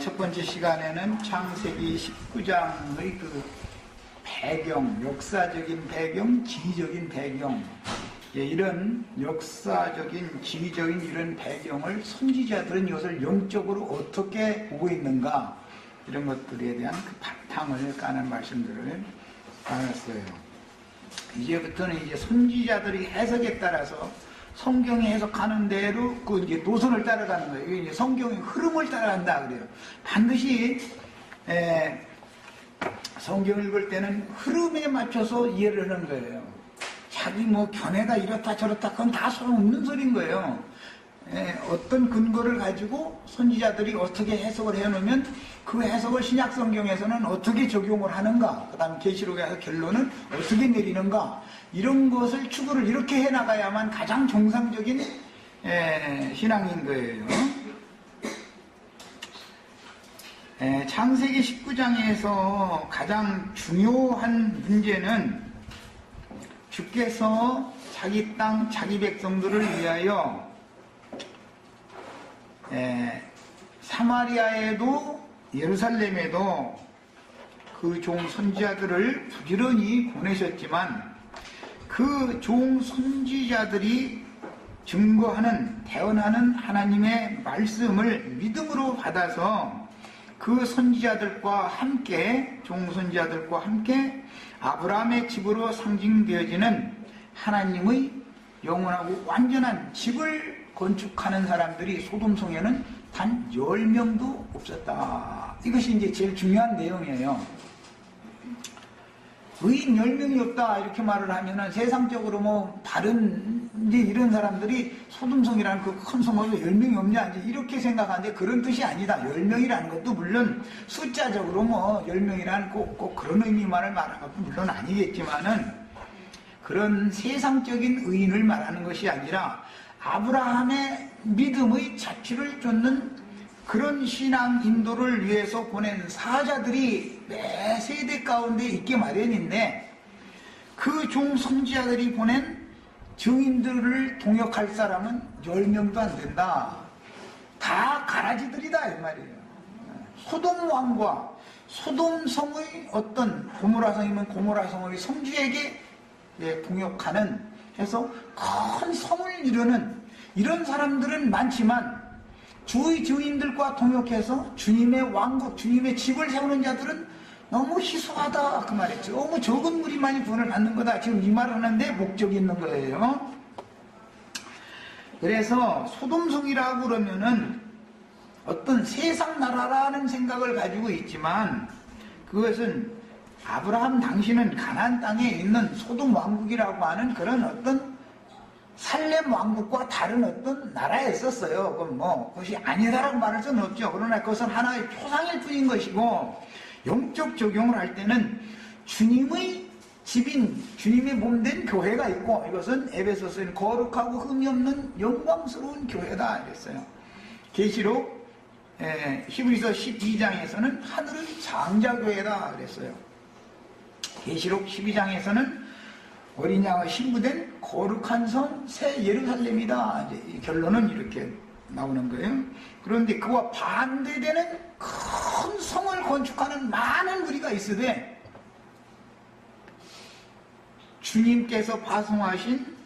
첫 번째 시간에는 창세기 19장의 그 배경, 역사적인 배경, 지휘적인 배경, 이런 역사적인, 지휘적인 이런 배경을 선지자들은 이것을 영적으로 어떻게 보고 있는가, 이런 것들에 대한 그 바탕을 까는 말씀들을 나눴어요. 이제부터는 이제 선지자들이 해석에 따라서 성경이 해석하는 대로 그 이제 노선을 따라가는 거예요. 이게 이제 성경의 흐름을 따라간다 그래요. 반드시 성경을 읽을 때는 흐름에 맞춰서 이해를 하는 거예요. 자기 뭐 견해가 이렇다 저렇다 그건 다 소용없는 소리인 거예요. 어떤 근거를 가지고 선지자들이 어떻게 해석을 해놓으면 그 해석을 신약 성경에서는 어떻게 적용을 하는가, 그 다음 계시록에서 결론은 어떻게 내리는가, 이런 것을 추구를 이렇게 해나가야만 가장 정상적인 신앙인 거예요. 창세기 19장에서 가장 중요한 문제는 주께서 자기 땅, 자기 백성들을 위하여 사마리아에도 예루살렘에도 그 종 선지자들을 부지런히 보내셨지만 그 종 선지자들이 증거하는, 대언하는 하나님의 말씀을 믿음으로 받아서 그 선지자들과 함께, 종 선지자들과 함께 아브라함의 집으로 상징되어지는 하나님의 영원하고 완전한 집을 건축하는 사람들이 소돔성에는 단 10명도 없었다. 이것이 이제 제일 중요한 내용이에요. 의인 10명이 없다 이렇게 말을 하면은 세상적으로 뭐 다른 이제 이런 사람들이 소돔성이라는 그 큰 성읍에 10명이 없냐 이제 이렇게 생각하는데 그런 뜻이 아니다. 10명이라는 것도 물론 숫자적으로 뭐 10명이라는 꼭 그런 의미만을 말하는 것도 물론 아니겠지만은 그런 세상적인 의인을 말하는 것이 아니라 아브라함의 믿음의 자취를 쫓는 그런 신앙 인도를 위해서 보낸 사자들이 매 세대 가운데 있게 마련인데 그 종 선지자들이 보낸 증인들을 동역할 사람은 10명도 안 된다. 다 가라지들이다 이 말이에요. 소돔 왕과 소돔성의 어떤 고모라성이면 고모라성의 성주에게 동역하는 해서 큰 성을 이루는 이런 사람들은 많지만 주의 증인들과 동역해서 주님의 왕국, 주님의 집을 세우는 자들은 너무 희소하다 그 말이죠. 너무 적은 무리만이 구원을 받는 거다. 지금 이 말을 하는데 목적이 있는 거예요. 그래서 소돔성이라고 그러면은 어떤 세상 나라라는 생각을 가지고 있지만 그것은 아브라함 당시는 가나안 땅에 있는 소돔 왕국이라고 하는 그런 어떤 살렘 왕국과 다른 어떤 나라였었어요. 그건 뭐 그것이 아니다라고 말할 수는 없죠. 그러나 그것은 하나의 표상일 뿐인 것이고 영적 적용을 할 때는 주님의 집인 주님의 몸된 교회가 있고 이것은 에베소서는 거룩하고 흠이 없는 영광스러운 교회다 이랬어요. 계시록 히브리서 12장에서는 하늘의 장자교회다 그랬어요. 계시록 12장에서는 어린 양의 신부된 거룩한 성 새 예루살렘이다. 이제 결론은 이렇게 나오는 거예요. 그런데 그와 반대되는 큰 성을 건축하는 많은 무리가 있으되 주님께서 파송하신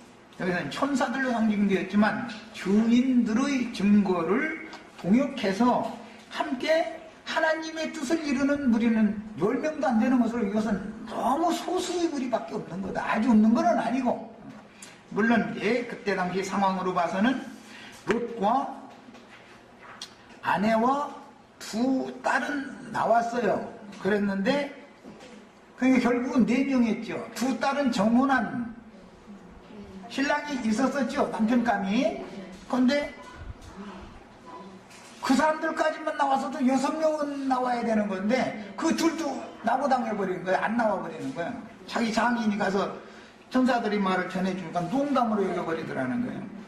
여기서는 천사들로 상징되었지만 주인들의 증거를 동역해서 함께 하나님의 뜻을 이루는 무리는 10명도 안 되는 것으로 이것은 너무 소수의 무리밖에 없는 거다. 아주 없는 건 아니고 물론 그때 당시 상황으로 봐서는 롯과 아내와 두 딸은 나왔어요. 그랬는데 그러니까 결국은 4명이었죠. 두 딸은 정혼한 신랑이 있었었죠. 남편감이. 그런데 그 사람들까지만 나와서도 6명은 나와야 되는 건데 그 둘도 나고당해버리는 거예요. 안 나와버리는 거예요. 자기 장인이 가서 천사들이 말을 전해주니까 농담으로 여겨버리더라는 거예요.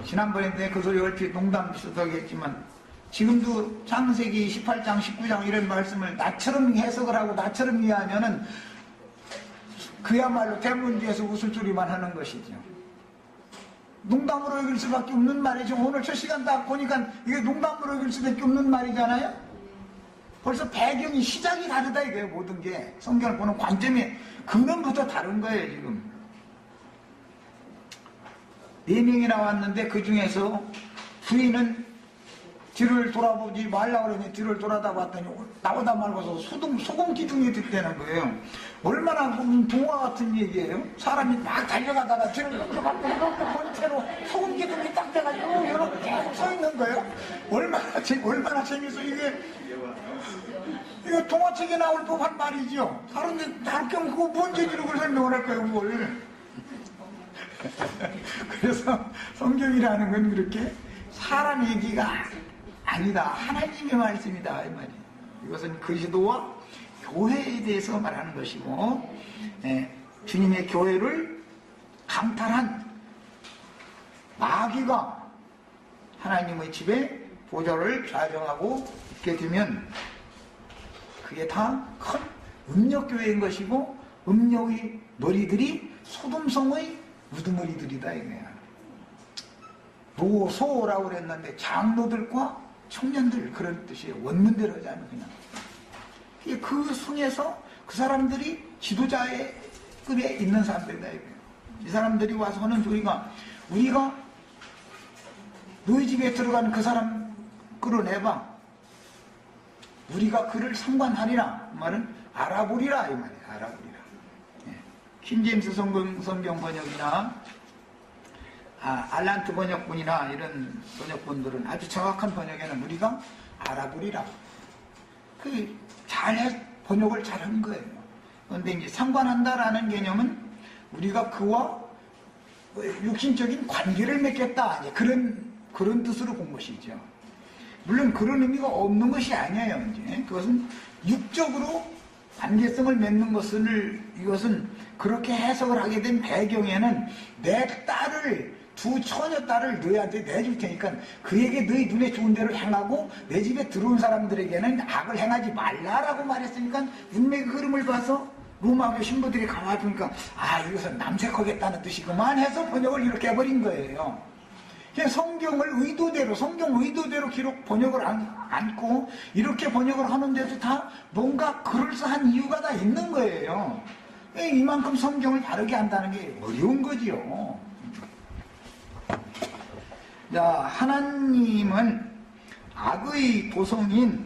지난번에 그 소리 얼핏 농담 비슷하겠지만 지금도 창세기 18장 19장 이런 말씀을 나처럼 해석을 하고 나처럼 이해하면은 그야말로 대문제에서 웃을 줄이만 하는 것이죠. 농담으로 여길 수밖에 없는 말이죠. 오늘 첫 시간 딱 보니까 이게 농담으로 여길 수밖에 없는 말이잖아요. 벌써 배경이 시작이 다르다 이거예요. 모든 게 성경을 보는 관점이 근원부터 다른 거예요. 지금 4명이 나왔는데 그 중에서 부인은 뒤를 돌아보지 말라고 그러니 뒤를 돌아다 봤더니 나오다 말고서 소금 기둥이 됐다는 거예요. 얼마나 동화 같은 얘기예요. 사람이 막 달려가다가 뒤를 이렇게 본 채로 소금 기둥이 딱 돼가지고 이렇게 계속 서 있는 거예요. 얼마나 재밌어 이게. 이거 동화책에 나올 법한 말이죠. 사람들이 다르면 그거 뭔 재미로 그걸 설명을 할까요 그걸. 그래서 성경이라는 건 그렇게 사람 얘기가 아니다. 하나님의 말씀이다 이 말이에요. 이것은 그리스도와 교회에 대해서 말하는 것이고 주님의 교회를 강탈한 마귀가 하나님의 집에 보좌를 좌정하고 있게 되면 그게 다 큰 음력교회인 것이고 음력의 머리들이 소돔성의 우두머리들이다 이거야. 노소라고 그랬는데 장로들과 청년들 그런 뜻이에요. 원문대로 하자면 그냥 그 순에서 그 사람들이 지도자의 급에 있는 사람들이다 이거예요. 이 사람들이 와서는 우리가 너희 집에 들어가는 그 사람 끌어내봐. 우리가 그를 상관하리라. 그 말은 알아보리라 이 말이에요. 알아보리라. 킹제임스 성경 번역이나 알란트 번역본이나 이런 번역본들은 아주 정확한 번역에는 우리가 알아보리라. 번역을 잘한 거예요. 그런데 이제 상관한다라는 개념은 우리가 그와 육신적인 관계를 맺겠다. 이제 그런 뜻으로 본 것이죠. 물론 그런 의미가 없는 것이 아니에요. 이제 그것은 육적으로 관계성을 맺는 이것은 그렇게 해석을 하게 된 배경에는 내 딸을 두 처녀 딸을 너희한테 내줄 테니까 그에게 너희 눈에 좋은 대로 행하고 내 집에 들어온 사람들에게는 악을 행하지 말라라고 말했으니까 운명의 흐름을 봐서 로마교 신부들이 가만히보니까 이것은 남색하겠다는 뜻이구만 해서 번역을 이렇게 해버린 거예요. 성경 의도대로 번역을 않고 이렇게 번역을 하는데도 다 뭔가 그럴싸한 이유가 다 있는 거예요. 이만큼 성경을 바르게 한다는 게 어려운 거지요. 자, 하나님은 악의 도성인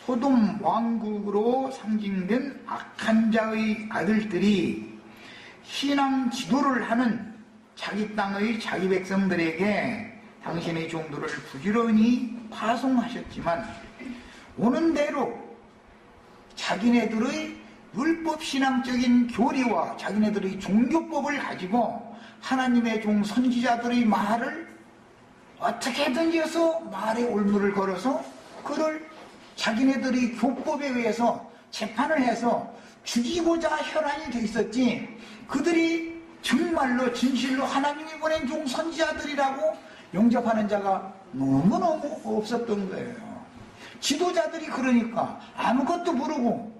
소돔 왕국으로 상징된 악한 자의 아들들이 신앙 지도를 하는 자기 땅의 자기 백성들에게 당신의 종들을 부지런히 파송하셨지만 오는 대로 자기네들의 율법신앙적인 교리와 자기네들의 종교법을 가지고 하나님의 종 선지자들의 말을 어떻게든지 해서 말에 올무를 걸어서 그를 자기네들의 교법에 의해서 재판을 해서 죽이고자 혈안이 돼 있었지 그들이 정말로 진실로 하나님이 보낸 종 선지자들이라고 영접하는 자가 너무너무 없었던 거예요. 지도자들이 그러니까 아무것도 모르고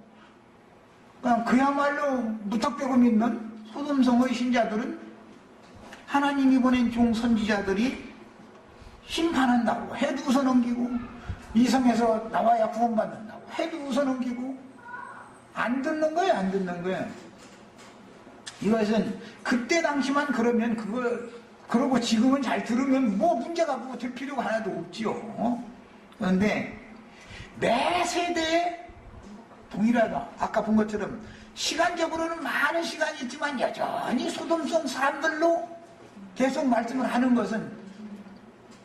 그냥 그야말로 무턱대고 믿는 소돔성의 신자들은 하나님이 보낸 종 선지자들이 심판한다고 해도 웃어넘기고 이성에서 나와야 구원받는다고 해도 웃어넘기고 안 듣는 거예요. 이것은 그때 당시만 그러면 그러고 지금은 잘 들으면 뭐 문제가 뭐 될 필요가 하나도 없지요. 그런데 매 세대에 동일하다. 아까 본 것처럼 시간적으로는 많은 시간이 있지만 여전히 소돔성 사람들로 계속 말씀을 하는 것은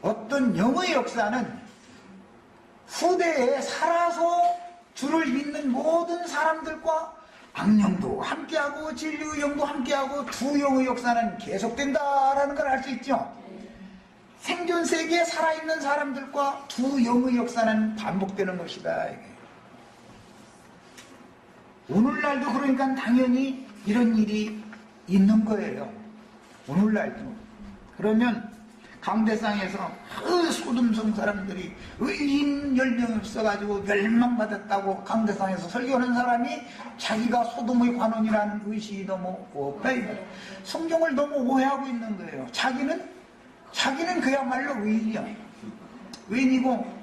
어떤 영의 역사는 후대에 살아서 주를 믿는 모든 사람들과 악령도 함께하고 진리의 영도 함께하고 두 영의 역사는 계속된다라는 걸 알 수 있죠. 생존 세계에 살아있는 사람들과 두 영의 역사는 반복되는 것이다. 오늘날도 그러니까 당연히 이런 일이 있는 거예요. 오늘날도. 그러면 강대상에서 소돔성 사람들이 의인 10명이 있어가지고 멸망받았다고 강대상에서 설교하는 사람이 자기가 소돔의 관원이라는 의식이 너무 없다. 성경을 너무 오해하고 있는 거예요. 자기는 자기는 그야말로 의인이야. 의인이고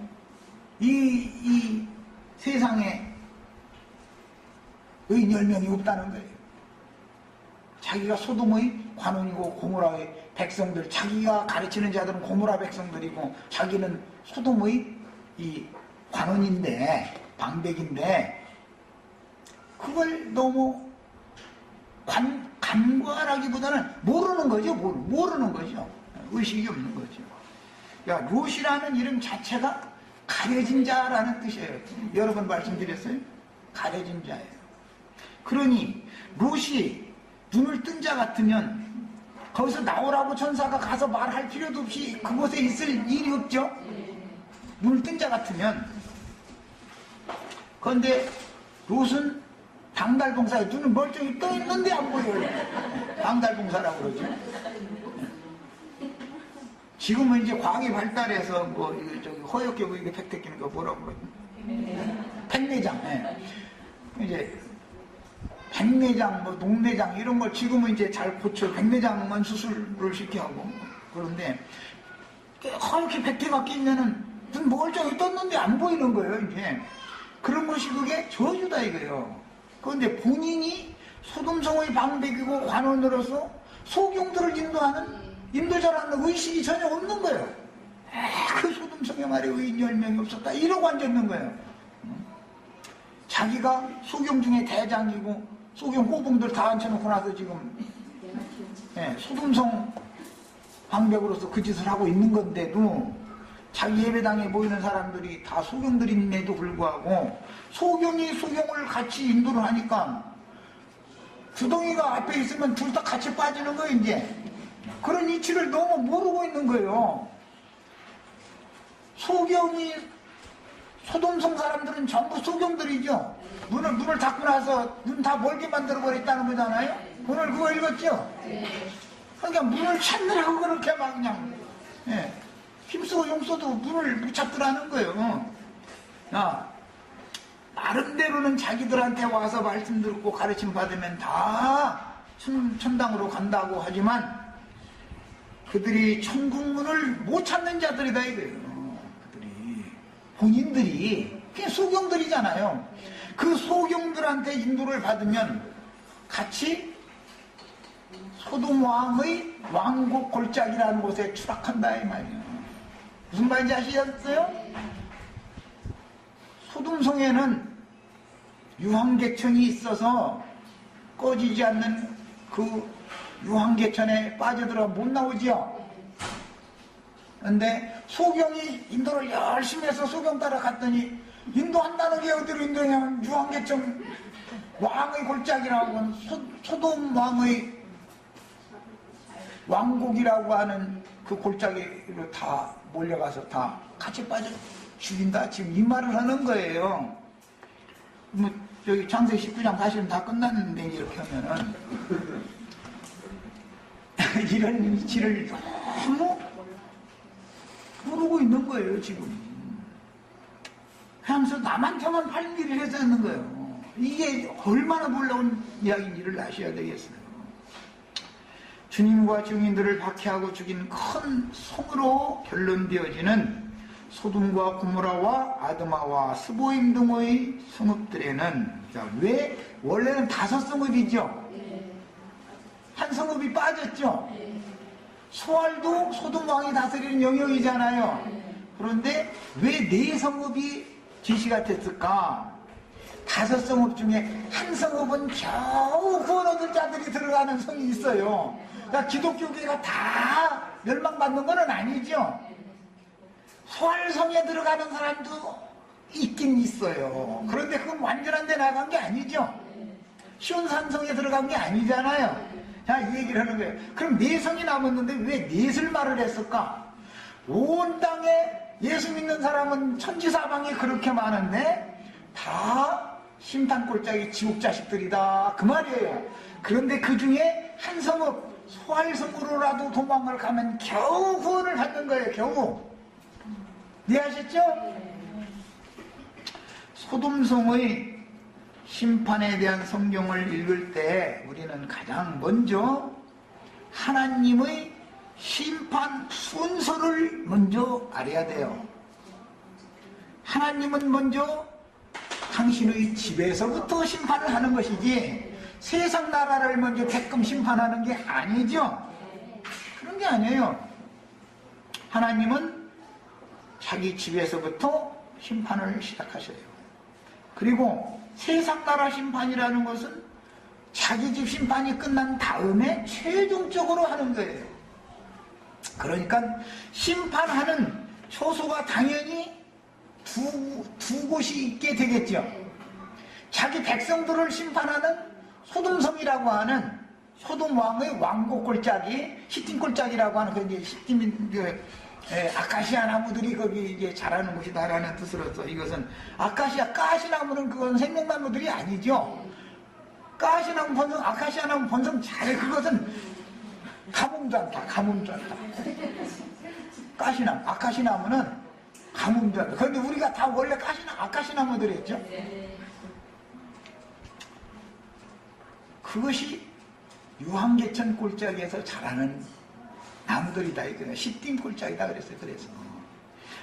이 세상에 의인 10명이 없다는 거예요. 자기가 소돔의 관원이고 고모라의 백성들, 자기가 가르치는 자들은 고모라 백성들이고 자기는 소돔의 이 관원인데, 방백인데, 그걸 너무 간과하기보다는 모르는 거죠. 모르는 거죠. 의식이 없는 거죠. 야, 롯이라는 이름 자체가 가려진 자라는 뜻이에요. 여러 번 말씀드렸어요. 가려진 자예요. 그러니 롯이 눈을 뜬 자 같으면 거기서 나오라고 천사가 가서 말할 필요도 없이 그곳에 있을 일이 없죠. 눈을 뜬 자 같으면. 그런데 롯은 방달봉사에 눈은 멀쩡히 떠 있는데 안 보여요. 방달봉사라고 그러죠. 지금은 이제 과학이 발달해서 뭐 저기 허옇게 보이게 팩트끼는 거 뭐라고 그러죠? 백내장. 예. 이제 백내장, 뭐 녹내장 이런 걸 지금은 이제 잘 고쳐. 백내장은 수술을 쉽게 하고. 그런데 허옇게 백태가 끼면은 눈 멀쩡히 떴는데 안 보이는 거예요. 이제 그런 것이 그게 저주다 이거예요. 그런데 본인이 소돔성의 방백이고 관원으로서 소경들을 인도하는 인도자라는 의식이 전혀 없는 거예요. 그 소돔성에 말이야 의인 10명이 없었다 이러고 앉았는 거예요. 자기가 소경 중에 대장이고 소경 호봉들 다 앉혀놓고 나서 지금 소돔성 방백으로서 그 짓을 하고 있는 건데도 자기 예배당에 모이는 사람들이 다 소경들임에도 불구하고 소경이 소경을 같이 인도를 하니까 두덩이가 앞에 있으면 둘 다 같이 빠지는 거예요. 이제 그런 이치를 너무 모르고 있는 거예요. 소경이 소돔성 사람들은 전부 소경들이죠. 눈을 닫고 나서 눈 다 멀게 만들어 버렸다는 거잖아요. 오늘 그거 읽었죠? 그러니까 문을 찾느라고 그렇게 막 그냥 힘쓰고 용써도 문을 못 찾더라는 거예요. 나름대로는 자기들한테 와서 말씀 듣고 가르침 받으면 다 천당으로 간다고 하지만 그들이 천국문을 못 찾는 자들이다 이거예요. 그들이 본인들이 그냥 소경들이잖아요. 그 소경들한테 인도를 받으면 같이 소돔 왕의 왕국 골짜기라는 곳에 추락한다 이 말이에요. 무슨 말인지 아시겠어요? 소돔성에는 유황계천이 있어서 꺼지지 않는 그 유황계천에 빠져들어 못 나오지요. 그런데 소경이 인도를 열심히 해서 소경 따라갔더니 인도한다는 게 어디로 인도냐면 유황계천 왕의 골짜기라고 하는 소돔 왕의 왕국이라고 하는 그 골짜기로 다 몰려가서 다 같이 빠져 죽인다. 지금 이 말을 하는 거예요. 뭐 여기 창세기 19장 사실은 다 끝났는데 이렇게 하면은 이런 이치를 너무 모르고 있는 거예요 지금. 하면서 남한테만 팔 일을 해서 있는 거예요. 이게 얼마나 놀라운 이야기인지를 아셔야 되겠어요. 주님과 증인들을 박해하고 죽인 큰 성으로 결론되어지는 소돔과 고모라와 아드마와 스보임 등의 성읍들에는 왜 원래는 5성읍이죠. 한 성읍이 빠졌죠. 소알도 소돔 왕이 다스리는 영역이잖아요. 그런데 왜 4성읍이 제시가 됐을까? 5성읍 중에 한 성읍은 겨우 구원 얻을 자들이 들어가는 성이 있어요. 그러니까 기독교계가 다 멸망받는 건 아니죠. 소알성에 들어가는 사람도 있긴 있어요. 그런데 그건 완전한 데 나간 게 아니죠. 시온산성에 들어간 게 아니잖아요. 자, 이 얘기를 하는 거예요. 그럼 4성이 남았는데 왜 넷을 말을 했을까? 온 땅에 예수 믿는 사람은 천지사방에 그렇게 많은데 다 심판골짜기 지옥 자식들이다 그 말이에요. 그런데 그 중에 한 성읍 소알성으로라도 도망을 가면 겨우 구원을 받는 거예요. 겨우. 이해하셨죠? 소돔성의 심판에 대한 성경을 읽을 때 우리는 가장 먼저 하나님의 심판 순서를 먼저 알아야 돼요. 하나님은 먼저 당신의 집에서부터 심판을 하는 것이지 세상 나라를 먼저 대끔 심판하는 게 아니죠. 그런 게 아니에요. 하나님은 자기 집에서부터 심판을 시작하셔요. 그리고 세상 나라 심판이라는 것은 자기 집 심판이 끝난 다음에 최종적으로 하는 거예요. 그러니까 심판하는 처소가 당연히 두 곳이 있게 되겠죠. 자기 백성들을 심판하는 소돔성이라고 하는 소돔 왕의 왕국 골짜기, 시딤 골짜기라고 하는 그 이제 시딤 아카시아 나무들이 거기 이제 자라는 곳이다라는 뜻으로서 이것은 가시나무는 그건 생명나무들이 아니죠. 가시나무 본성, 아카시아 나무 본성 잘 그것은 가뭄도 않다. 가시나무, 아카시나무는 가뭄도 않다. 그런데 우리가 다 원래 아카시나무들이었죠. 그것이 유황계천 골짜기에서 자라는 나무들이다. 이거예요. 시딤 골짜기다 그랬어요. 그래서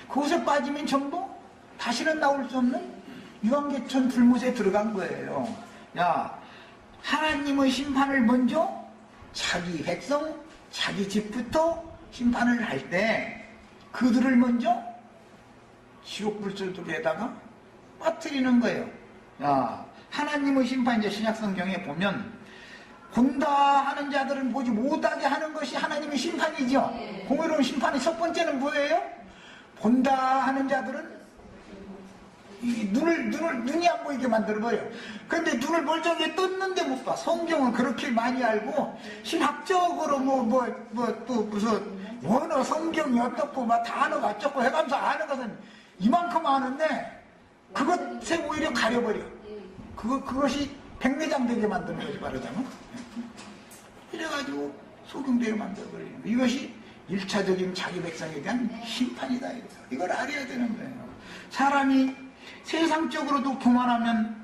그곳에 빠지면 전부 다시는 나올 수 없는 유황계천 불못에 들어간 거예요. 야, 하나님의 심판을 먼저 자기 백성, 자기 집부터 심판을 할 때 그들을 먼저 지옥불철들에다가 빠뜨리는 거예요. 야, 하나님의 심판 이제 신약성경에 보면 본다 하는 자들은 보지 못하게 하는 것이 하나님의 심판이죠. 공의로운 심판의 첫 번째는 뭐예요? 본다 하는 자들은 눈이 안 보이게 만들어버려요. 그런데 눈을 멀쩡하게 떴는데 못 봐. 성경을 그렇게 많이 알고 신학적으로 또 무슨 원어 성경이 어떻고 막 단어가 어쩌고 해가면서 아는 것은 이만큼 아는데 그것에 오히려 가려버려. 그것이 백내장되게 만드는 것이 말하자면 이래가지고 소경되게 만들어버리는 거예요. 이것이 1차적인 자기 백성에 대한 심판이다. 이걸 알아야 되는 거예요. 사람이 세상적으로도 교만하면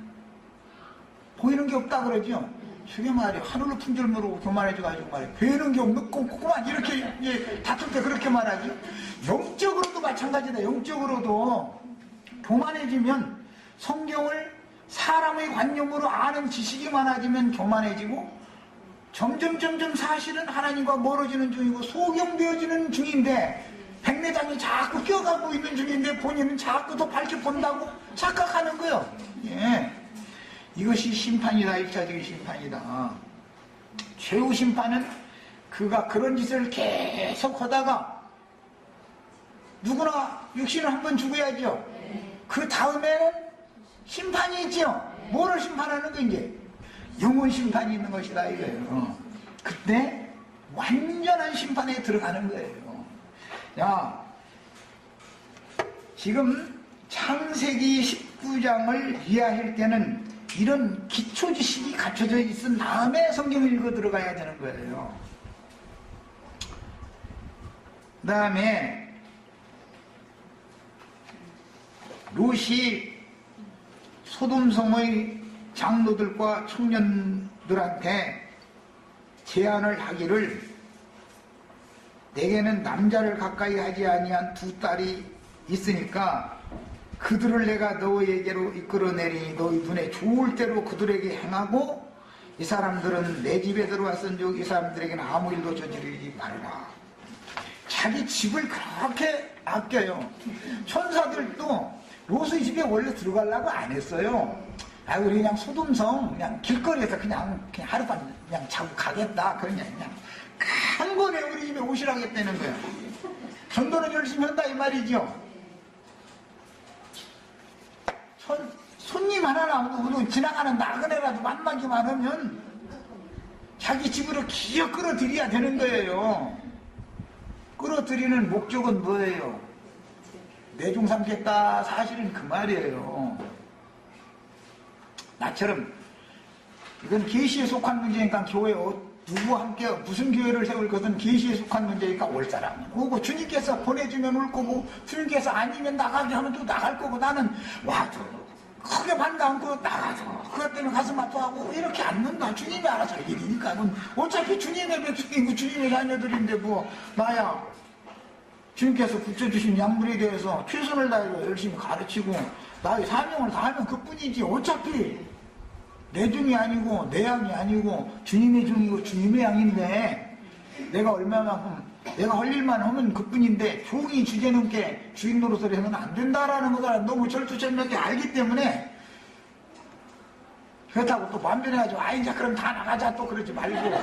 보이는 게 없다 그러죠. 저게 말이에요. 하늘로 품절 모르고 교만해져가지고 말이에요. 배는 게 없는 꼼꼼한 이렇게 다툴 때 그렇게 말하죠. 영적으로도 마찬가지다. 영적으로도 교만해지면 성경을 사람의 관념으로 아는 지식이 많아지면 교만해지고 점점 사실은 하나님과 멀어지는 중이고 소경되어지는 중인데 백내장이 자꾸 껴가고 있는 중인데 본인은 자꾸 더 밝게 본다고 착각하는 거예요. 예. 이것이 심판이다. 1차적인 심판이다. 최후 심판은 그가 그런 짓을 계속 하다가 누구나 육신을 한번 죽어야죠. 그 다음에는 심판이 있죠. 뭐를 심판하는 거 이제 영혼 심판이 있는 것이다 이거예요. 그때 완전한 심판에 들어가는 거예요. 야, 지금 창세기 19장을 이해할 때는 이런 기초 지식이 갖춰져 있은 다음에 성경을 읽어 들어가야 되는 거예요. 그 다음에 롯이 소돔성의 장로들과 청년들한테 제안을 하기를 내게는 남자를 가까이 하지 아니한 두 딸이 있으니까 그들을 내가 너에게로 이끌어내리니 너희 눈에 좋을 대로 그들에게 행하고 이 사람들은 내 집에 들어왔은즉 이 사람들에게는 아무 일도 저지르지 말라. 자기 집을 그렇게 아껴요. 천사들도 롯의 집에 원래 들어가려고 안 했어요. 우리 그냥 소돔성 그냥 길거리에서 그냥 하룻밤 그냥 자고 가겠다. 그냥 한 번에 우리 집에 오시라고 했다는 거예요. 전도는 열심히 한다 이 말이죠. 손님 하나 나오고 지나가는 나그네라도 만나기만 하면 자기 집으로 기어 끌어들여야 되는 거예요. 끌어들이는 목적은 뭐예요? 내중 삼겠다. 사실은 그 말이에요. 나처럼 이건 계시에 속한 문제니까 교회 누구와 함께 무슨 교회를 세울 것은 계시에 속한 문제니까 올 사람은 오고 주님께서 보내주면 올 거고 주님께서 아니면 나가게 하면 또 나갈 거고 나는 와도 크게 반가 안고 나가서 그것 때문에 가슴 아파하고 이렇게 앉는다. 주님이 알아서 할 일이니까. 어차피 주님의 백성이고 주님의 자녀들인데 뭐 나야 주님께서 붙여주신 양물에 대해서 최선을 다해서 열심히 가르치고 나의 사명을 다하면 그뿐이지. 어차피 내 종이 아니고 내 양이 아니고 주님의 종이고 주님의 양인데 내가 얼마만큼 내가 할 일만 하면 그뿐인데 종이 주제넘게 주인 노릇을 해서는 안 된다라는 것을 너무 절두절명하게 알기 때문에 그렇다고 또 반변해가지고 아 이제 그럼 다 나가자 또 그러지 말고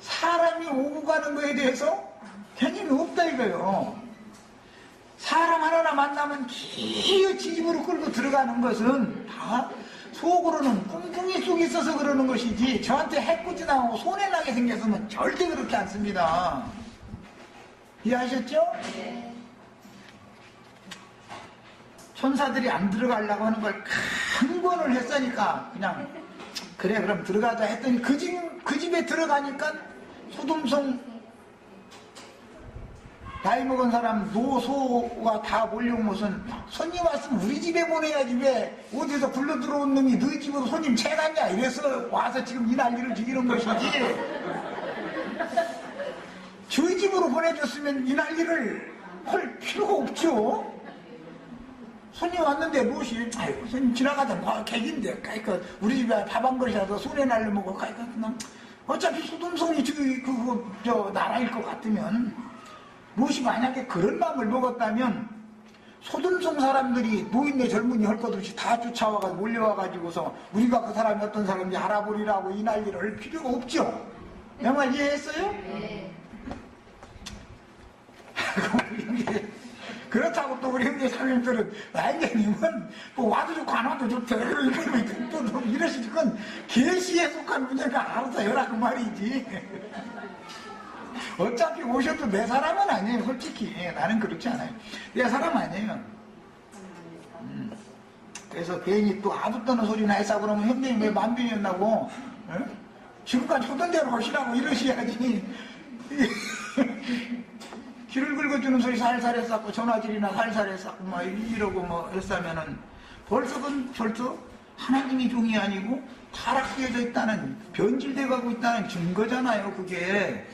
사람이 오고 가는 거에 대해서 개념이 없다 이거예요. 사람 하나 만나면 기어이 집으로 끌고 들어가는 것은 다 속으로는 꿍꿍이 속에 있어서 그러는 것이지 저한테 해코지 나오고 손해나게 생겼으면 절대 그렇게 않습니다. 이해하셨죠? 네. 천사들이 안 들어가려고 하는 걸 강권을 했으니까 그냥 그래 그럼 들어가자 했더니 그 집에 들어가니까 소돔성 나이 먹은 사람 노소가 다 몰려온 것은 손님 왔으면 우리 집에 보내야지 왜 어디서 불러 들어온 놈이 너희 집으로 손님 채갔냐 이래서 와서 지금 이 난리를 죽이는 것이지 저희 집으로 보내줬으면 이 난리를 할 필요가 없죠. 손님 왔는데 무엇이 아이고 손님 지나가다 객인데 우리 집에 밥 한 그릇이라도 손에 날려 먹어 그냥 어차피 소돔성이 저 나라일 것 같으면 무엇이 만약에 그런 마음을 먹었다면 소돔성 사람들이 노인네 젊은이 할 것 없이 다 쫓아와가지고 몰려와가지고서 우리가 그 사람이 어떤 사람인지 알아보리라고 이 난리를 할 필요가 없죠. 내 말 이해했어요? 네. 그렇다고 또 우리 형제 사님들은 나이님은 뭐 와도 좋고 안 와도 좋대 또 이러시지 그건 계시에 속한 문제가 알아서 해라 그 말이지. 어차피 오셔도 내 사람은 아니에요. 솔직히 나는 그렇지 않아요. 내 사람 아니에요. 그래서 괜히 또 아득떠는 소리나 했어 그러면 형님이 왜 만병이었나고 지금까지 하던 대로 하시라고 이러셔야지. 길을 긁어주는 소리 살살 했었고 전화질이나 살살 했었고 뭐 이러고 뭐 했으면은 벌써 하나님이 종이 아니고 타락되어져 있다는 변질돼 가고 있다는 증거잖아요. 그게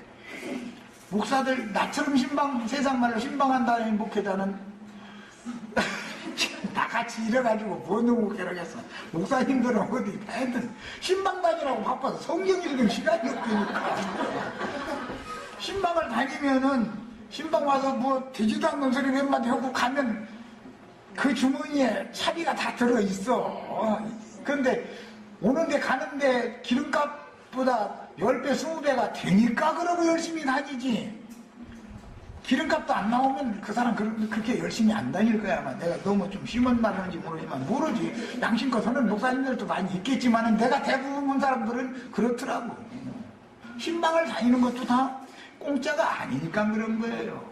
목사들 나처럼 세상 말로 신방한다는 목회자는 다 같이 이래가지고 뭐 너무 괴롭겠어. 목사님들은 어디 하여튼 신방 다니라고 바빠서 성경 읽을 시간이 없으니까 신방을 다니면은 신방 와서 뭐 되지도 않는 소리 몇 마디 하고 가면 그 주머니에 차비가 다 들어있어. 그런데 오는데 가는데 기름값보다 10배, 20배가 되니까 그러고 열심히 다니지. 기름값도 안 나오면 그 사람 그렇게 열심히 안 다닐 거야. 아마 내가 너무 좀 심한 말 하는지 모르지만 모르지. 양심껏 하는 목사님들도 많이 있겠지만 내가 대부분 사람들은 그렇더라고. 신방을 다니는 것도 다 공짜가 아니니까 그런 거예요.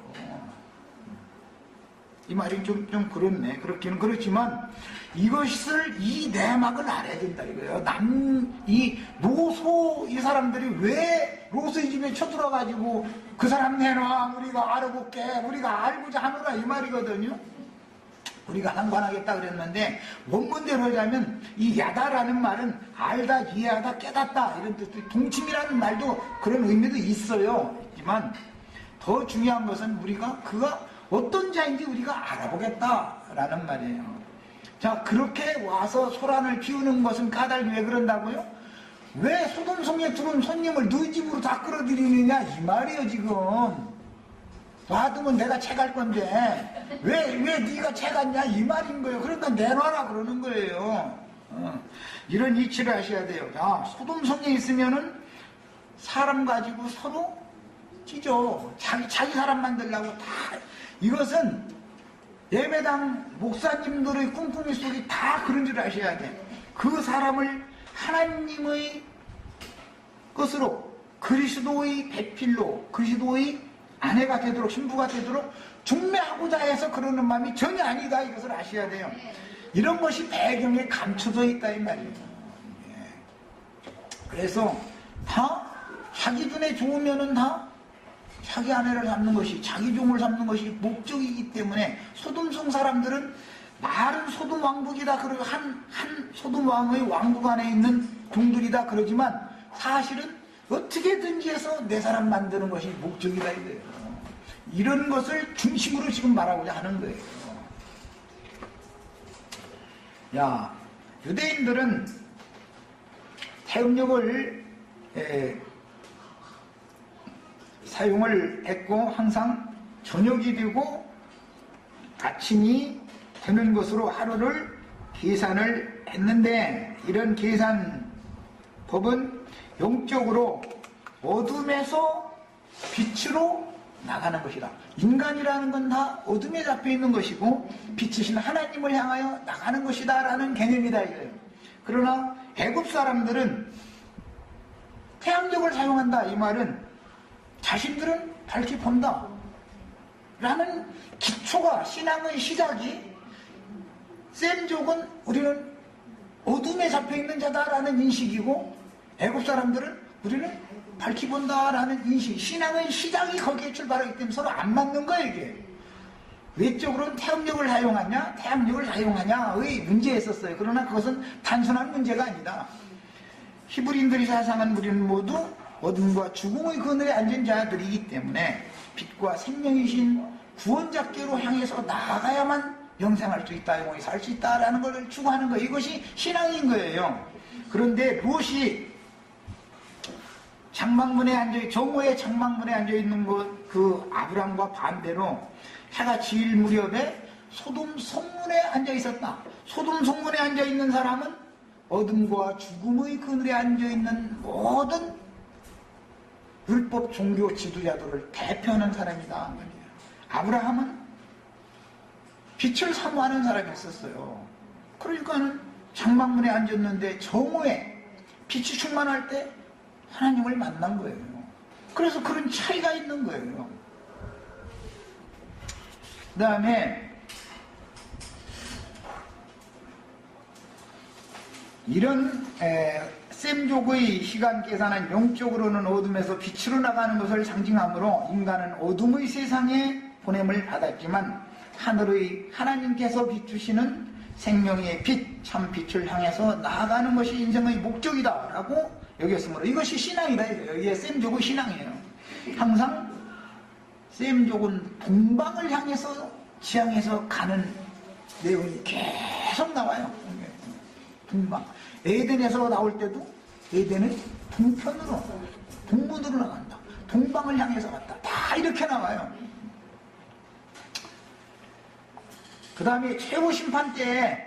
이 말이 좀 그렇네. 그렇기는 그렇지만 이것을 이 내막을 알아야 된다 이거예요. 이 노소 이 사람들이 왜 로스의 집에 쳐들어가지고 그 사람 내놔 우리가 알아볼게 우리가 알고자 하노라 이 말이거든요. 우리가 상관하겠다 그랬는데 원문대로 하자면 이 야다라는 말은 알다, 이해하다, 깨닫다 이런 뜻. 동침이라는 말도 그런 의미도 있어요. 하지만 더 중요한 것은 그가 어떤 자인지 우리가 알아보겠다라는 말이에요. 자, 그렇게 와서 소란을 피우는 것은 까닭이 왜 그런다고요? 왜 소돔성에 들어온 손님을 너희 집으로 다 끌어들이느냐 이 말이에요. 지금 놔두면 내가 채갈 건데 왜 네가 채갔냐 이 말인 거예요. 그러니까 내놔라 그러는 거예요. 이런 이치를 하셔야 돼요. 자, 소돔성에 있으면은 사람 가지고 서로 찢어. 자기 사람 만들려고 다. 이것은 예배당 목사님들의 꿍꿍이 속이 다 그런 줄 아셔야 돼. 그 사람을 하나님의 것으로 그리스도의 배필로 그리스도의 아내가 되도록 신부가 되도록 중매하고자 해서 그러는 마음이 전혀 아니다. 이것을 아셔야 돼요. 이런 것이 배경에 감춰져 있다 이 말이에요. 그래서 다 자기 눈에 좋으면은 다 자기 아내를 삼는 것이, 자기 종을 삼는 것이 목적이기 때문에 소돔성 사람들은 말은 소돔 왕국이다, 그리고 한 소돔 왕의 왕국 안에 있는 종들이다 그러지만 사실은 어떻게든지 해서 내 사람 만드는 것이 목적이다 이거예요. 이런 것을 중심으로 지금 말하고자 하는 거예요. 야, 유대인들은 태음력을 사용을 했고 항상 저녁이 되고 아침이 되는 것으로 하루를 계산을 했는데, 이런 계산법은 영적으로 어둠에서 빛으로 나가는 것이다. 인간이라는 건 다 어둠에 잡혀 있는 것이고 빛이신 하나님을 향하여 나가는 것이다 라는 개념이다 이거예요. 그러나 애굽 사람들은 태양력을 사용한다, 이 말은 자신들은 밝히 본다 라는 기초가, 신앙의 시작이, 셈족은 우리는 어둠에 잡혀있는 자다라는 인식이고 애굽 사람들은 우리는 밝히 본다라는 인식, 신앙의 시작이 거기에 출발하기 때문에 서로 안 맞는 거예요 이게. 외적으로는 태음력을 사용하냐 태양력을 사용하냐의 문제였었어요. 그러나 그것은 단순한 문제가 아니다. 히브리인들이 사상한 우리는 모두 어둠과 죽음의 그늘에 앉은 자들이기 때문에 빛과 생명이신 구원자께로 향해서 나아가야만 영생할 수 있다, 영원히 살 수 있다라는 걸 추구하는 거예요. 이것이 신앙인 거예요. 그런데 무엇이 장막문에 정오의 장막문에 앉아있는 그 아브람과 반대로 해가 질 무렵에 소돔 성문에 앉아있었다. 소돔 성문에 앉아있는 사람은 어둠과 죽음의 그늘에 앉아있는 모든 율법 종교 지도자들을 대표하는 사람이다. 아브라함은 빛을 사모하는 사람이었어요. 그러니까는 장막문에 앉았는데 정오에 빛이 충만할 때 하나님을 만난 거예요. 그래서 그런 차이가 있는 거예요. 그 다음에 이런 셈족의 시간 계산은 영적으로는 어둠에서 빛으로 나가는 것을 상징하므로 인간은 어둠의 세상에 보냄을 받았지만 하늘의 하나님께서 비추시는 생명의 빛, 참 빛을 향해서 나아가는 것이 인생의 목적이다 라고 여겼으므로 이것이 신앙이다. 이게 셈족의 신앙이에요. 항상 셈족은 동방을 향해서 지향해서 가는 내용이 계속 나와요. 동방. 에덴에서 나올 때도 에덴은 동편으로, 동문으로 나간다. 동방을 향해서 갔다. 다 이렇게 나와요. 그 다음에 최후 심판 때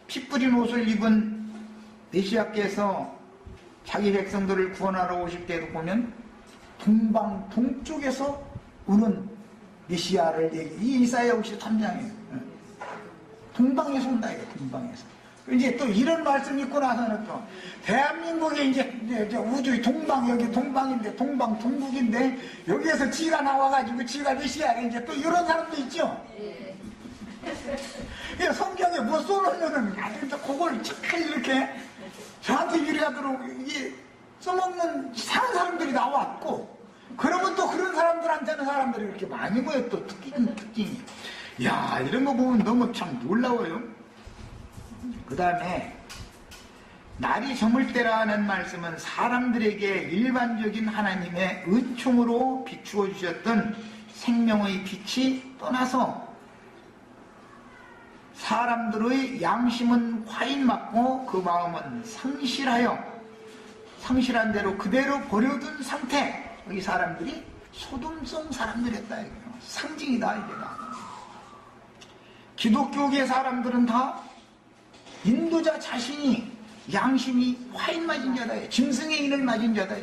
피 뿌린 옷을 입은 메시아께서 자기 백성들을 구원하러 오실 때도 보면 동방, 동쪽에서 오는 메시아를 이 이사야 53장이에요. 동방에서 온다 이거, 동방에서. 이제 또 이런 말씀 있고 나서는 또 대한민국에 이제 우주의 동방, 여기 동방인데 동방 동국인데 여기에서 지가 나와가지고 지가 메시아가 이제 또 이런 사람도 있죠. 성경에 뭐 써놓으면은 그걸 잘 이렇게 저한테 유리하도록 이게 써먹는 이상한 사람들이 나왔고, 그러면 또 그런 사람들한테는 사람들이 이렇게 많이 모여. 또 특징이 야, 이런 거 보면 너무 참 놀라워요. 그 다음에 날이 저물 때라는 말씀은 사람들에게 일반적인 하나님의 은총으로 비추어 주셨던 생명의 빛이 떠나서 사람들의 양심은 화인맞고 그 마음은 상실한 대로 그대로 버려둔 상태. 이 사람들이 소돔성 사람들이었다. 상징이다 이게다. 기독교계 사람들은 다 인도자 자신이 양심이 화인 맞은 자다. 짐승의 인을 맞은 자다.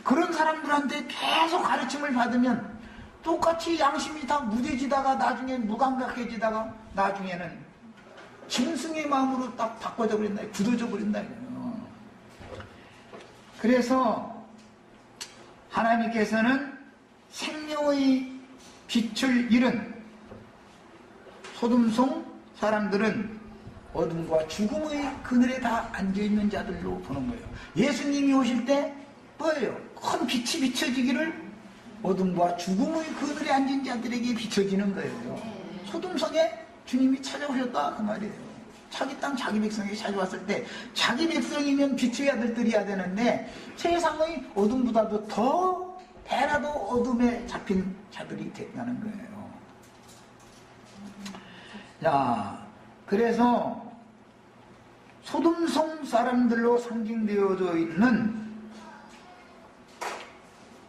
그런 사람들한테 계속 가르침을 받으면 똑같이 양심이 다 무뎌지다가 나중엔 무감각해지다가 나중에는 짐승의 마음으로 딱 바꿔져 버린다. 굳어져 버린다. 그래서 하나님께서는 생명의 빛을 잃은 소돔성 사람들은 어둠과 죽음의 그늘에 다 앉아있는 자들로 보는 거예요. 예수님이 오실 때 뭐예요? 큰 빛이 비춰지기를 어둠과 죽음의 그늘에 앉은 자들에게 비춰지는 거예요. 소돔성에 주님이 찾아오셨다 그 말이에요. 자기 땅 자기 백성에게 찾아왔을 때 자기 백성이면 빛의 아들들이야 되는데 세상의 어둠보다도 더 배라도 어둠에 잡힌 자들이 됐다는 거예요. 자, 그래서 소돔성 사람들로 상징되어져 있는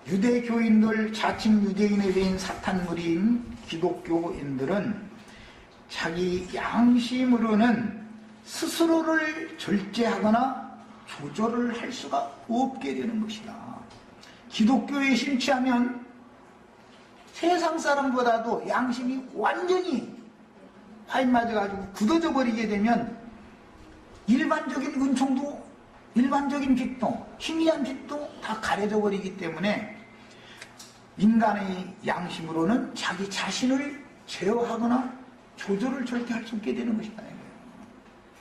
유대교인들, 자칭 유대인에 대한 사탄물인 기독교인들은 자기 양심으로는 스스로를 절제하거나 조절을 할 수가 없게 되는 것이다. 기독교에 심취하면 세상 사람보다도 양심이 완전히 화인 맞아가지고 굳어져 버리게 되면 일반적인 은총도, 일반적인 빛도, 희미한 빛도 다 가려져 버리기 때문에 인간의 양심으로는 자기 자신을 제어하거나 조절을 절대 할 수 없게 되는 것이다.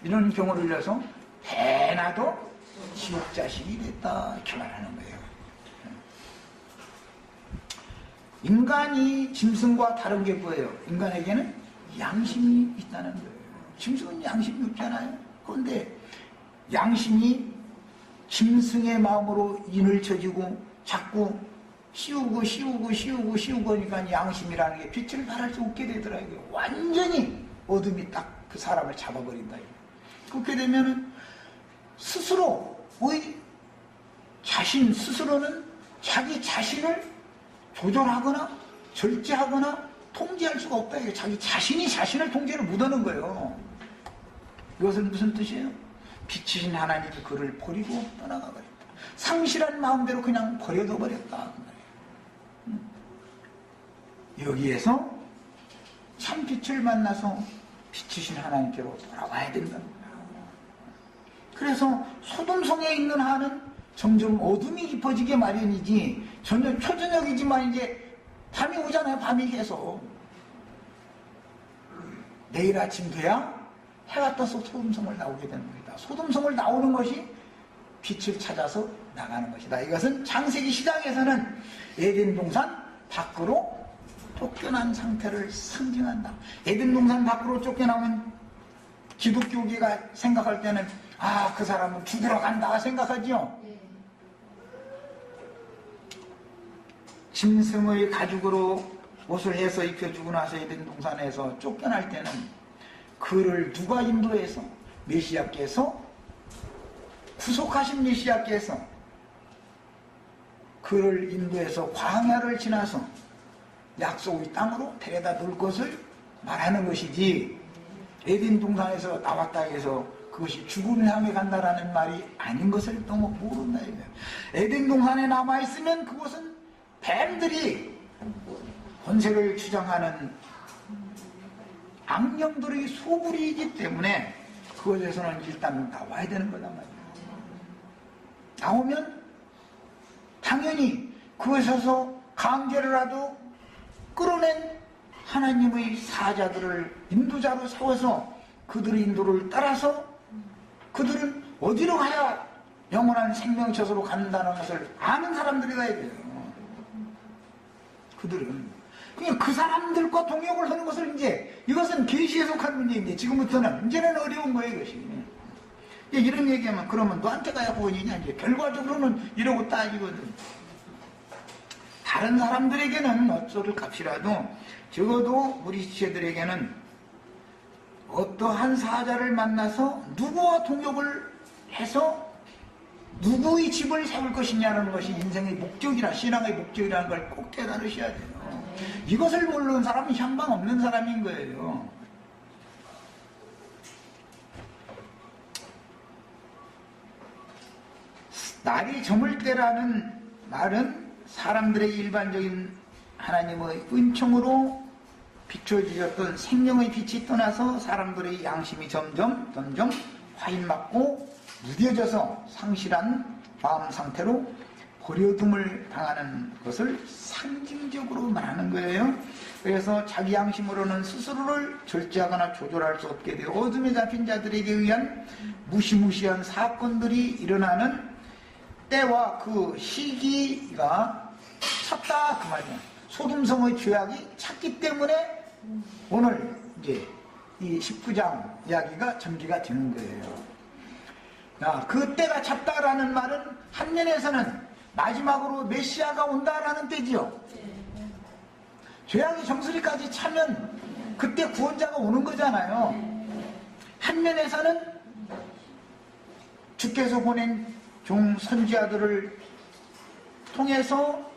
이런 경우를 흘려서 배나도 지옥 자식이 됐다 이렇게 말하는 거예요. 인간이 짐승과 다른 게 뭐예요? 인간에게는 양심이 있다는 거예요. 짐승은 양심이 없잖아요. 그런데 양심이 짐승의 마음으로 인을 쳐지고 자꾸 씌우고 하니까 양심이라는 게 빛을 발할 수 없게 되더라고요. 완전히 어둠이 딱 그 사람을 잡아버린다. 그렇게 되면은 스스로의 자신 스스로는 자기 자신을 조절하거나 절제하거나 통제할 수가 없다. 자기 자신이 자신을 통제를 못하는 거예요. 이것은 무슨 뜻이에요? 빛이신 하나님이 그를 버리고 떠나가 버렸다. 상실한 마음대로 그냥 버려둬 버렸다. 여기에서 참 빛을 만나서 빛이신 하나님께로 돌아와야 된다는 거예요. 그래서 소돔성에 있는 한은 점점 어둠이 깊어지게 마련이지, 전혀 초저녁이지만 이제 밤이 오잖아요. 밤이 계속 내일 아침 돼야 해가 떠서 소돔성을 나오게 되는 겁니다. 소돔성을 나오는 것이 빛을 찾아서 나가는 것이다. 이것은 창세기 시작에서는 에덴 동산 밖으로 쫓겨난 상태를 상징한다. 에덴 동산 밖으로 쫓겨나면 기독교계가 생각할 때는 아, 그 사람은 죽으러 간다 생각하지요. 짐승의 가죽으로 옷을 해서 입혀주고 나서 에덴 동산에서 쫓겨날 때는 그를 누가 인도해서 메시아께서 구속하신 메시아께서 그를 인도해서 광야를 지나서 약속의 땅으로 데려다 놓을 것을 말하는 것이지, 에덴 동산에서 나왔다 해서 그것이 죽음을 향해 간다라는 말이 아닌 것을 너무 모른다. 에덴 동산에 남아있으면 그것은 뱀들이 권세를 주장하는 악령들의 소굴이기 때문에 그것에서는 일단 나와야 되는 거단 말이에요. 나오면 당연히 그것에서 강제로라도 끌어낸 하나님의 사자들을 인도자로 세워서 그들의 인도를 따라서 그들은 어디로 가야 영원한 생명처소로 간다는 것을 아는 사람들이 가야 돼요. 그들은 그냥 그 사람들과 동역을 하는 것을 이제 이것은 계시에 속한 문제인데 지금부터는 이제는 어려운 거예요. 이것이 이런 얘기하면 그러면 너한테 가야 구원이냐, 이제 결과적으로는 이러고 따지거든. 다른 사람들에게는 어쩔 값이라도 적어도 우리 지체들에게는 어떠한 사자를 만나서 누구와 동역을 해서 누구의 집을 세울 것이냐는 것이 인생의 목적이라, 신앙의 목적이라는 걸 꼭 깨달으셔야 돼요. 이것을 모르는 사람은 향방 없는 사람인 거예요. 날이 저물 때라는 말은 사람들의 일반적인 하나님의 은총으로 비춰주셨던 생명의 빛이 떠나서 사람들의 양심이 점점 화인맞고 무뎌져서 상실한 마음 상태로 버려둠을 당하는 것을 상징적으로 말하는 거예요. 그래서 자기 양심으로는 스스로를 절제하거나 조절할 수 없게 되어 어둠에 잡힌 자들에게 의한 무시무시한 사건들이 일어나는 때와 그 시기가 찼다 그 말이야. 소돔성의 죄악이 찼기 때문에 오늘 이제 이 19장 이야기가 전개가 되는 거예요. 그 때가 찼다라는 말은 한 면에서는 마지막으로 메시아가 온다라는 때지요. 죄악이 정수리까지 차면 그때 구원자가 오는 거잖아요. 한 면에서는 주께서 보낸 종 선지자들을 통해서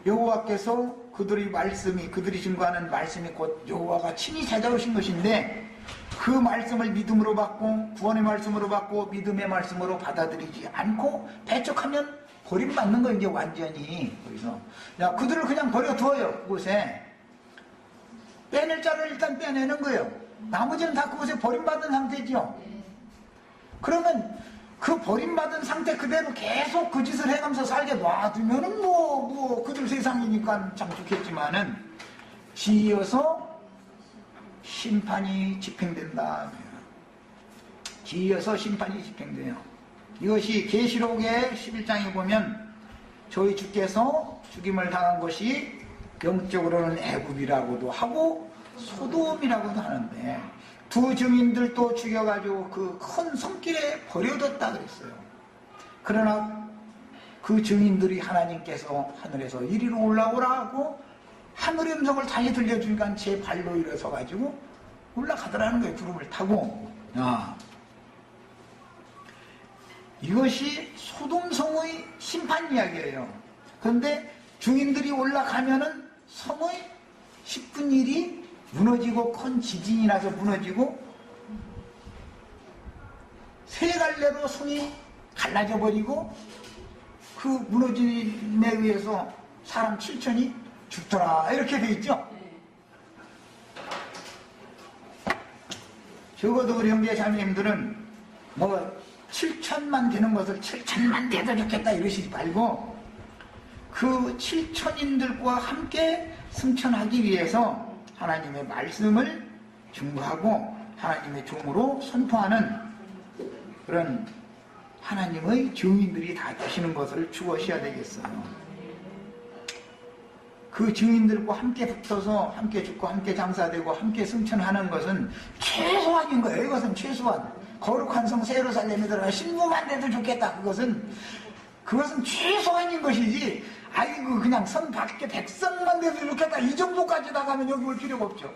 여호와께서 그들이 증거하는 말씀이 곧 여호와가 친히 찾아오신 것인데 그 말씀을 믿음으로 받고 구원의 말씀으로 받고 믿음의 말씀으로 받아들이지 않고 배척하면 버림받는 거 이제 완전히. 거기서 그들을 그냥 버려두어요. 그곳에 빼낼 자를 일단 빼내는 거예요. 나머지는 다 그곳에 버림받은 상태죠. 그러면 그 버림받은 상태 그대로 계속 그 짓을 해가면서 살게 놔두면은 그들 세상이니까 참 좋겠지만은 지어서 심판이 집행된다. 지어서 심판이 집행돼요. 이것이 계시록의 11장에 보면 저희 주께서 죽임을 당한 것이 영적으로는 애굽이라고도 하고 소돔이라고도 하는데 두 증인들도 죽여가지고 그 큰 손길에 버려뒀다 그랬어요. 그러나 그 증인들이 하나님께서 하늘에서 이리로 올라오라 하고 하늘의 음성을 다시 들려주니까 제 발로 일어서가지고 올라가더라는 거예요. 구름을 타고. 이것이 소돔성의 심판 이야기예요. 그런데 증인들이 올라가면은 성의 10분 일이 무너지고 큰 지진이 나서 무너지고 세 갈래로 성이 갈라져 버리고 그 무너짐에 의해서 사람 7천이 죽더라 이렇게 돼 있죠. 적어도 우리 형제 자매님들은 7천만 되는 것을 7천만 돼도 좋겠다 이러시지 말고 그 7천인들과 함께 승천하기 위해서 하나님의 말씀을 증거하고 하나님의 종으로 선포하는 그런 하나님의 증인들이 다 되시는 것을 추구하셔야 되겠어요. 그 증인들과 함께 붙어서 함께 죽고 함께 장사되고 함께 승천하는 것은 최소한인 거예요. 이것은 최소한. 거룩한 성 예루살렘에 들어가 신부만 돼도 좋겠다. 그것은 최소한인 것이지 아이고 그냥 성 밖에 백성만 돼도 좋겠다 이 정도까지 나가면 여기 올 필요가 없죠.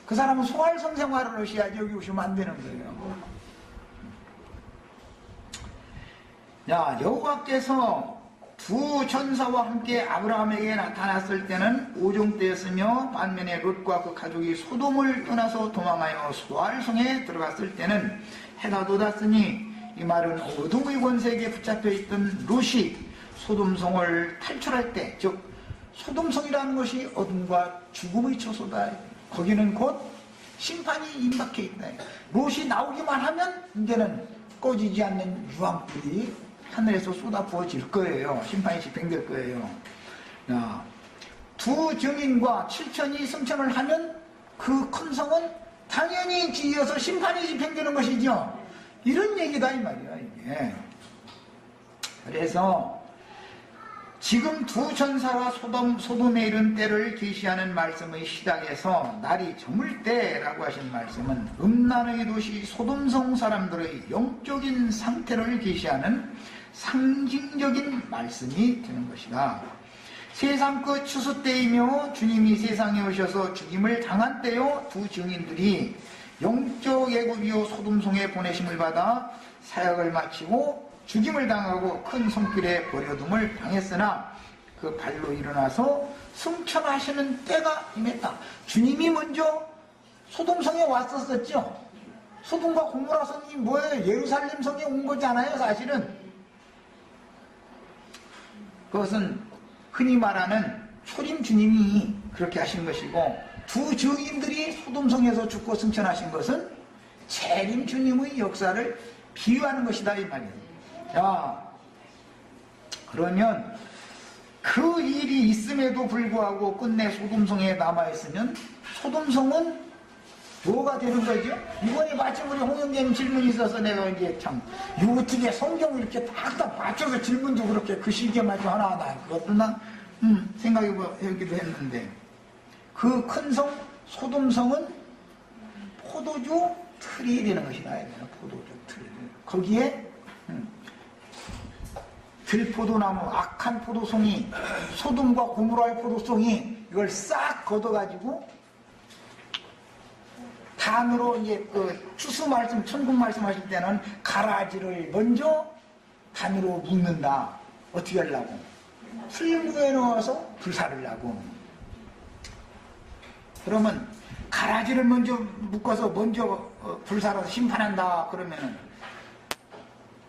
그 사람은 소활성 생활을 하셔야지 여기 오시면 안 되는 거예요. 여호와께서 두 천사와 함께 아브라함에게 나타났을 때는 오종 때였으며 반면에 롯과 그 가족이 소돔을 떠나서 도망하여 소알성에 들어갔을 때는 해가 돋았으니 이 말은 어둠의 권세에게 붙잡혀 있던 롯이 소돔성을 탈출할 때, 즉 소돔성이라는 것이 어둠과 죽음의 처소다. 거기는 곧 심판이 임박해 있다. 롯이 나오기만 하면 이제는 꺼지지 않는 유황불이 하늘에서 쏟아 부어질 거예요. 심판이 집행될 거예요. 두 증인과 7천이 승천을 하면 그 큰 성은 당연히 지어서 심판이 집행되는 것이죠. 이런 얘기다 이 말이야 이게. 그래서 지금 두 천사와 소돔에 이른 때를 계시하는 말씀의 시작에서 날이 저물 때라고 하신 말씀은 음란의 도시 소돔성 사람들의 영적인 상태를 계시하는 상징적인 말씀이 되는 것이다. 세상 끝 추수 때이며 주님이 세상에 오셔서 죽임을 당한 때요 두 증인들이 영적 애굽이요 소돔성에 보내심을 받아 사역을 마치고 죽임을 당하고 큰 손길에 버려둠을 당했으나 그 발로 일어나서 승천하시는 때가 임했다. 주님이 먼저 소돔성에 왔었었죠. 소돔과 고모라 성이 뭐예요? 예루살렘 성에 온 거잖아요 사실은. 그것은 흔히 말하는 초림 주님이 그렇게 하신 것이고 두 증인들이 소돔성에서 죽고 승천하신 것은 재림 주님의 역사를 비유하는 것이다 이 말이에요. 그러면 그 일이 있음에도 불구하고 끝내 소돔성에 남아있으면 소돔성은 뭐가 되는 거죠? 이번에 마침 우리 홍영재님 질문이 있어서 내가 이제 참 어떻게 성경을 이렇게 딱딱 맞춰서 질문도 그렇게 그 시기에 맞춰 하나하나 그것도 난 생각해보기도 했는데 그 큰 성 소돔성은 포도주 틀이 되는 것이다. 포도주 틀. 거기에 들포도나무 악한 포도송이 소돔과 고모라의 포도송이 이걸 싹 걷어가지고 단으로 이제 그 추수 말씀, 천국 말씀하실 때는 가라지를 먼저 단으로 묶는다. 어떻게 하려고? 풀무에 넣어서 불사르려고. 그러면 가라지를 먼저 묶어서 먼저 불사라서 심판한다. 그러면은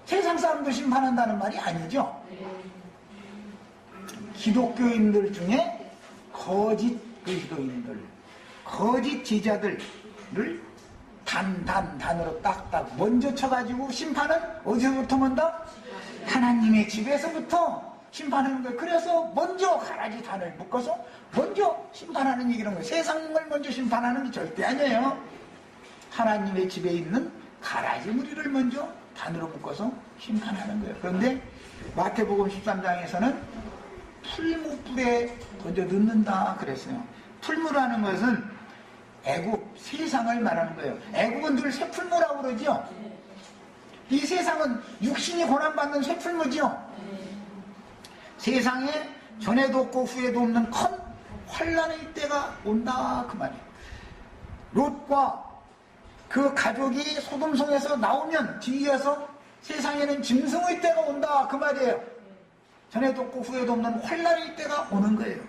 세상 사람도 심판한다는 말이 아니죠. 기독교인들 중에 거짓 그리스도인들, 거짓 제자들을 단으로 딱딱 먼저 쳐가지고 심판은 어디서부터 먼저? 하나님의 집에서부터 심판하는 거예요. 그래서 먼저 가라지 단을 묶어서 먼저 심판하는 얘기는 거예요. 세상을 먼저 심판하는 게 절대 아니에요. 하나님의 집에 있는 가라지 무리를 먼저 단으로 묶어서 심판하는 거예요. 그런데 마태복음 13장에서는 풀무불에 던져 넣는다 그랬어요. 풀무라는 것은 애굽, 세상을 말하는 거예요. 애굽은 늘 쇠풀무라고 그러죠. 이 세상은 육신이 고난받는 쇠풀무죠. 세상에 전에도 없고 후에도 없는 큰 환난의 때가 온다 그 말이에요. 롯과 그 가족이 소돔성에서 나오면 뒤이어서 세상에는 짐승의 때가 온다 그 말이에요. 전에도 없고 후에도 없는 환난의 때가 오는 거예요.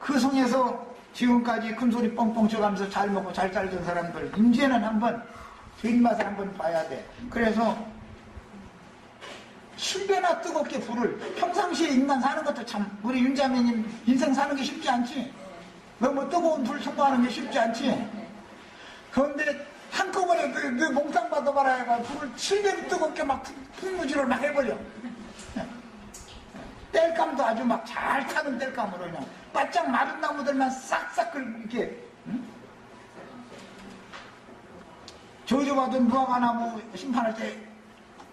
그 성에서 지금까지 큰소리 뻥뻥 쳐가면서 잘 먹고 잘 살던 사람들 이제는 한번 뒷맛을 한번 봐야 돼. 그래서 7배나 뜨겁게 불을 평상시에 인간 사는 것도 참 우리 윤자매님 인생 사는 게 쉽지 않지. 너무 뜨거운 불 통과하는 게 쉽지 않지. 그런데 한꺼번에 그 몽땅 받아봐라 해가지고 불을 7배로 뜨겁게 막 풍무지를 막 해버려. 땔감도 아주 막 잘 타는 땔감으로 그냥 바짝 마른 나무들만 싹싹 이렇게 저주받은 무화과나무 심판할 때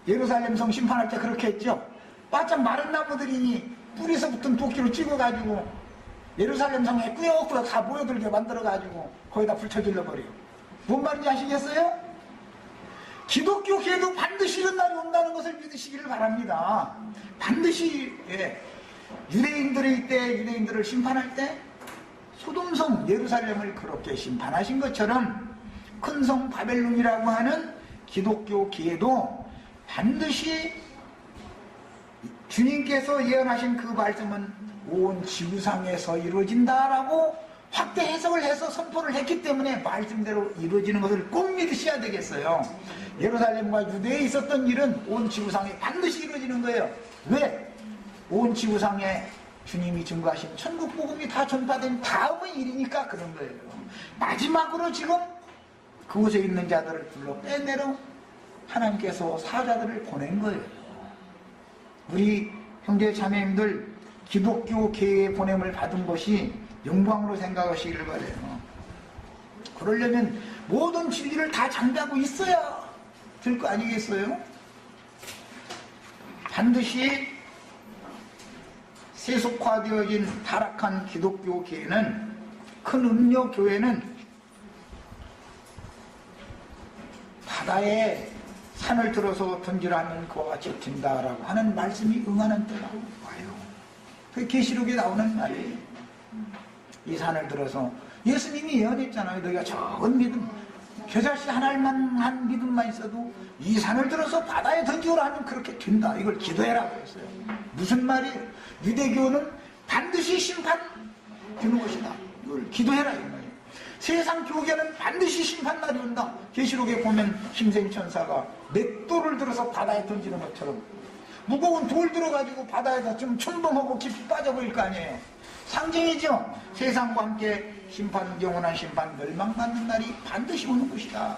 예루살렘 성 심판할 때 그렇게 했죠. 바짝 마른 나무들이 뿌리에서 붙은 도끼로 찍어가지고 예루살렘 성에 꾸역꾸역 다 모여들게 만들어가지고 거기다 불쳐질러 버려요. 뭔 말인지 아시겠어요? 기독교계도 반드시 이런 날이 온다는 것을 믿으시기를 바랍니다. 반드시 유대인들의 때 유대인들을 심판할 때 소돔성 예루살렘을 그렇게 심판하신 것처럼 큰 성 바벨론이라고 하는 기독교계도 반드시 주님께서 예언하신 그 말씀은 온 지구상에서 이루어진다라고 확대 해석을 해서 선포를 했기 때문에 말씀대로 이루어지는 것을 꼭 믿으셔야 되겠어요. 예루살렘과 유대에 있었던 일은 온 지구상에 반드시 이루어지는 거예요. 왜? 온 지구상에 주님이 증거하신 천국 복음이 다 전파된 다음의 일이니까 그런 거예요. 마지막으로 지금 그곳에 있는 자들을 불러 빼내러 하나님께서 사자들을 보낸 거예요. 우리 형제 자매님들 기독교 계에 보냄을 받은 것이 영광으로 생각하시기를 바라요. 그러려면 모든 진리를 다 장비하고 있어야 될 거 아니겠어요? 반드시 세속화되어진 타락한 기독교 계에는 큰 음료 교회는 바다에 산을 들어서 던지라면 그와 같이 된다라고 하는 말씀이 응하는 때가 와요. 그 계시록에 나오는 말이에요. 이 산을 들어서 예수님이 예언했잖아요. 너희가 적은 믿음, 겨자씨 하나만한 믿음만 있어도 이 산을 들어서 바다에 던지오라 하면 그렇게 된다. 이걸 기도해라고 했어요. 무슨 말이에요? 유대교는 반드시 심판 주는 것이다. 이걸 기도해라 이 말이에요. 세상 교계는 반드시 심판날이 온다. 계시록에 보면 힘생천사가 맷돌을 들어서 바다에 던지는 것처럼 무거운 돌 들어가지고 바다에다 좀 첨벙하고 깊이 빠져버릴 거 아니에요. 상징이죠. 세상과 함께 심판, 영원한 심판, 멸망받는 날이 반드시 오는 것이다.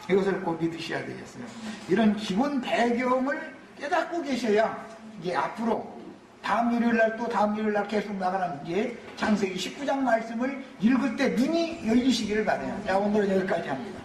이것을 꼭 믿으셔야 되겠어요. 이런 기본 배경을 깨닫고 계셔야 이제 앞으로 다음 일요일 날 또 다음 일요일 날 계속 나가는 이제 창세기 19장 말씀을 읽을 때 눈이 열리시기를 바라요. 자, 오늘은 여기까지 합니다.